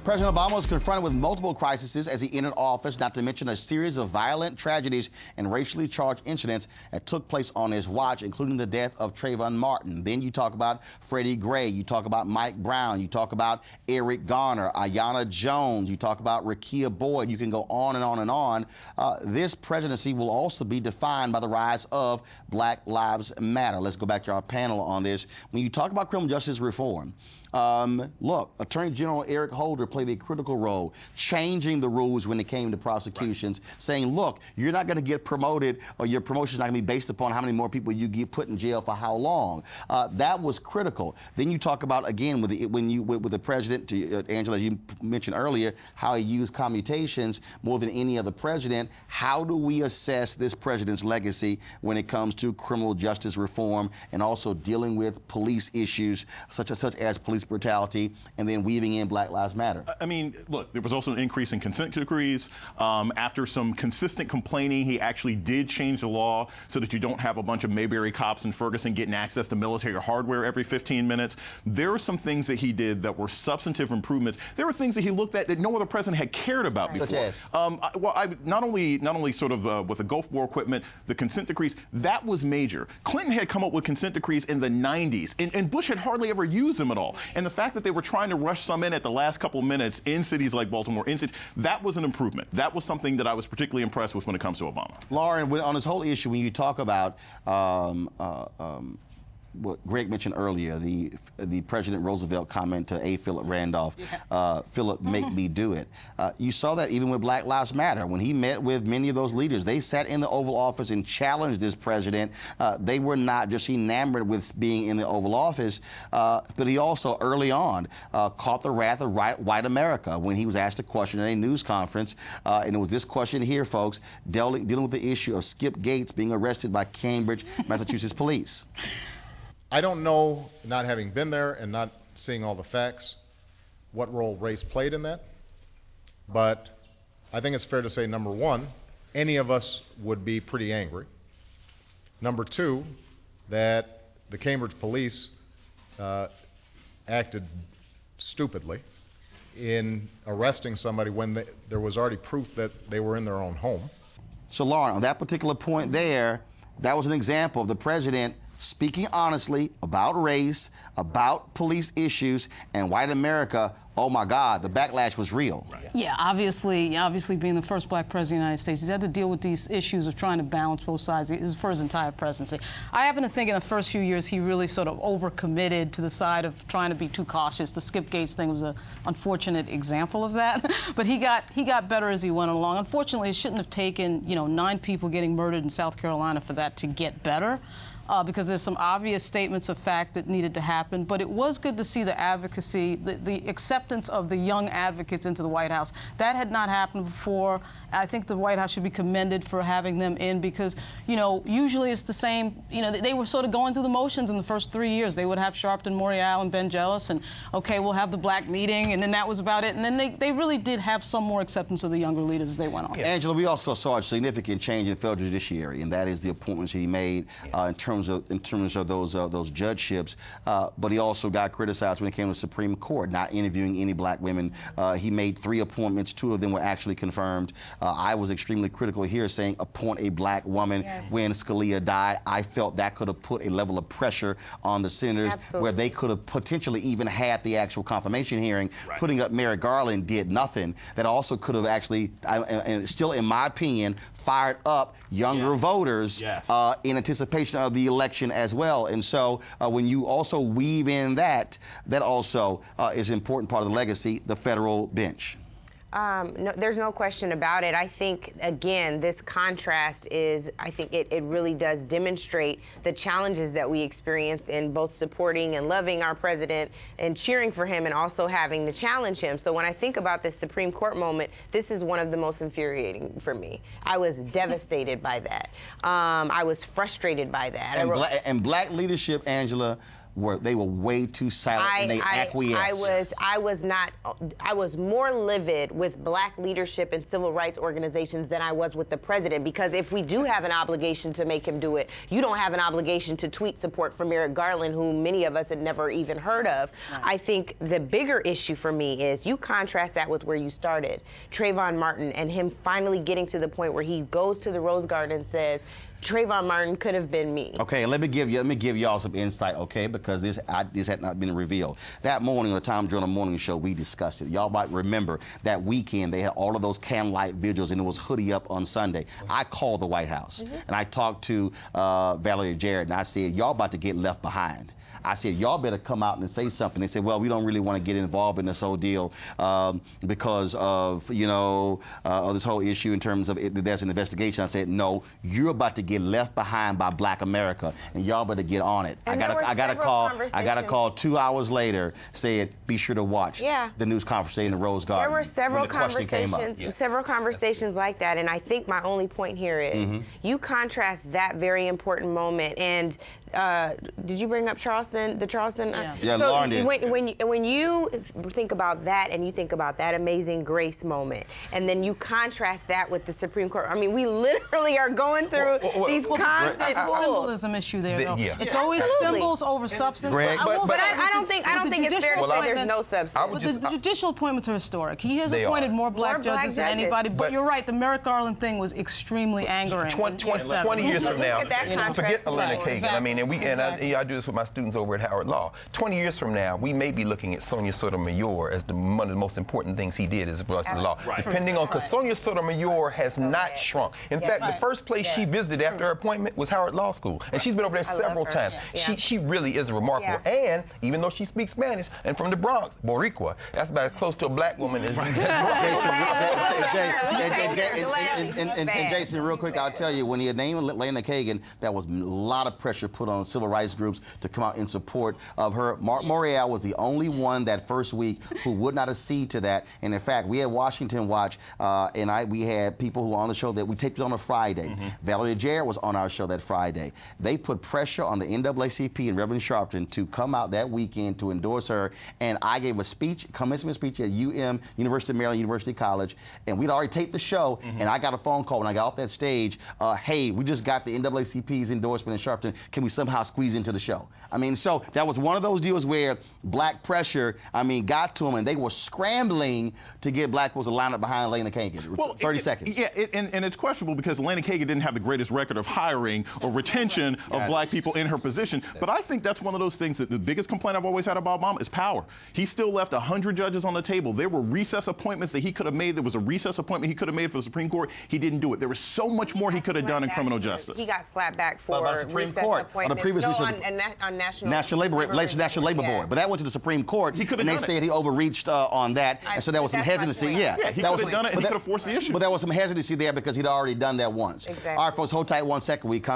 President Obama was confronted with multiple crises as he entered office, not to mention a series of violent tragedies and racially charged incidents that took place on his watch, including the death of Trayvon Martin. Then you talk about Freddie Gray, you talk about Mike Brown, you talk about Eric Garner, Aiyana Jones, you talk about Rekia Boyd. You can go on and on and on. This presidency will also be defined by the rise of Black Lives Matter. Let's go back to our panel on this. When you talk about criminal justice reform, look, Attorney General Eric Holder played a critical role, changing the rules when it came to prosecutions, saying, look, you're not going to get promoted, or your promotion is not going to be based upon how many more people you get put in jail for how long. That was critical. Then you talk about, again, with the president, Angela, you mentioned earlier, how he used commutations more than any other president. How do we assess this president's legacy when it comes to criminal justice reform and also dealing with police issues such as police brutality, and then weaving in Black Lives Matter? I mean, look, there was also an increase in consent decrees. After some consistent complaining, he actually did change the law so that you don't have a bunch of Mayberry cops in Ferguson getting access to military hardware every 15 minutes. There were some things that he did that were substantive improvements. There were things that he looked at that no other president had cared about before. Such as? Not only sort of with the Gulf War equipment, the consent decrees, that was major. Clinton had come up with consent decrees in the 90s, and Bush had hardly ever used them at all. And the fact that they were trying to rush some in at the last couple of minutes in cities like Baltimore, that was an improvement. That was something that I was particularly impressed with when it comes to Obama. Lauren, on this whole issue, when you talk about what Greg mentioned earlier, the President Roosevelt comment to A. Philip Randolph, Philip, make me do it. You saw that even with Black Lives Matter. When he met with many of those leaders, they sat in the Oval Office and challenged this president. They were not just enamored with being in the Oval Office, but he also early on caught the wrath of white America when he was asked a question at a news conference, and it was this question here, folks, dealing with the issue of Skip Gates being arrested by Cambridge, Massachusetts police. I don't know, not having been there and not seeing all the facts, what role race played in that. But I think it's fair to say, number one, any of us would be pretty angry. Number two, that the Cambridge police acted stupidly in arresting somebody when there was already proof that they were in their own home. So, Lauren, on that particular point there, that was an example of the president speaking honestly about race, about police issues, and white America. Oh my God, the backlash was real. Right. Yeah, obviously being the first black president of the United States, he's had to deal with these issues of trying to balance both sides for his entire presidency. I happen to think in the first few years he really sort of overcommitted to the side of trying to be too cautious. The Skip Gates thing was an unfortunate example of that. But he got better as he went along. Unfortunately, it shouldn't have taken, 9 people getting murdered in South Carolina for that to get better. Because there's some obvious statements of fact that needed to happen, but it was good to see the advocacy, the acceptance of the young advocates into the White House. That had not happened before. I think the White House should be commended for having them in because, usually it's the same, they were sort of going through the motions in the first 3 years. They would have Sharpton, Morial, and Ben Jealous, and okay, we'll have the black meeting, and then that was about it. And then they really did have some more acceptance of the younger leaders as they went on. Yeah. Angela, we also saw a significant change in the federal judiciary, and that is the appointments he made in terms of those judgeships, but he also got criticized when it came to the Supreme Court, not interviewing any black women. He made 3 appointments, 2 of them were actually confirmed. I was extremely critical here, saying appoint a black woman when Scalia died. I felt that could have put a level of pressure on the senators where they could have potentially even had the actual confirmation hearing. Putting up Merrick Garland did nothing. That also could have actually, and still in my opinion, fired up younger voters in anticipation of the election as well. And so when you also weave in that also is an important part of the legacy, the federal bench. No, there's no question about it. I think, again, this contrast is, I think it really does demonstrate the challenges that we experienced in both supporting and loving our president and cheering for him and also having to challenge him. So when I think about this Supreme Court moment, this is one of the most infuriating for me. I was devastated by that. I was frustrated by that. And black leadership, Angela, were way too silent and they acquiesced. I was more livid with black leadership and civil rights organizations than I was with the president, because if we do have an obligation to make him do it, you don't have an obligation to tweet support for Merrick Garland, whom many of us had never even heard of. Right. I think the bigger issue for me is you contrast that with where you started, Trayvon Martin, and him finally getting to the point where he goes to the Rose Garden and says, Trayvon Martin could have been me. Okay, let me give y'all some insight, okay, because this had not been revealed. That morning on the Time Journal Morning Show, we discussed it. Y'all might remember that weekend they had all of those candlelight vigils, and it was hoodie up on Sunday. I called the White House, and I talked to Valerie Jarrett, and I said, y'all about to get left behind. I said, y'all better come out and say something. They said, well, we don't really want to get involved in this whole deal because of, of this whole issue in terms of there's an investigation. I said, no, you're about to get left behind by black America, and y'all better get on it. I got a call 2 hours later, said, be sure to watch the news conference in the Rose Garden. There were several conversations like that, and I think my only point here is you contrast that very important moment, and did you bring up Charleston? The Charleston? Yeah, Lauren did. When you think about that, and you think about that amazing grace moment, and then you contrast that with the Supreme Court, I mean, we literally are going through these constant symbolism issue there, though. It's always symbols over substance. Greg, but I don't think it's fair to say there's no substance. The judicial appointments are historic. He has appointed more black judges than anybody. But you're right, the Merrick Garland thing was extremely angering. 20 years from now, forget Elena Kagan. I mean, I do this with my students over at Howard Law. 20 years from now, we may be looking at Sonia Sotomayor as one of the most important things he did as it relates to the law. Depending on, because Sonia Sotomayor has not shrunk. In fact, the first place she visited after her appointment was Howard Law School, and she's been over there several times. She really is remarkable. And even though she speaks Spanish and from the Bronx, Boricua, that's about as close to a black woman as you And Jason, real quick, I'll tell you, when he named Elena Kagan, there was a lot of pressure put on civil rights groups to come out in support of her. Mark Morial was the only one that first week who would not accede to that. And in fact, we had Washington Watch, we had people who were on the show that we taped it on a Friday. Valerie Jarrett was on our show that Friday. They put pressure on the NAACP and Reverend Sharpton to come out that weekend to endorse her. And I gave a speech, commencement speech at University of Maryland, University College, and we'd already taped the show. And I got a phone call when I got off that stage. Hey, we just got the NAACP's endorsement in Sharpton. Can we somehow squeeze into the show? I mean, so that was one of those deals where black pressure, got to them, and they were scrambling to get black folks to line up behind Elena Kagan. Well, 30 seconds. Yeah, and it's questionable because Elena Kagan didn't have the greatest record of hiring or retention of black people in her position. But I think that's one of those things that the biggest complaint I've always had about Obama is power. He still left 100 judges on the table. There were recess appointments that he could have made. There was a recess appointment he could have made for the Supreme Court. He didn't do it. There was so much more he could have done in criminal justice. He got slapped back for the Supreme Court on the previous on National Labor Board. But that went to the Supreme Court. He could have done it. They said he overreached on that, and so there was some hesitancy. Yeah, he could have done it, and he could have forced the issue. But there was some hesitancy there because he'd already done that once. Exactly. All right, folks, hold tight 1 second. We come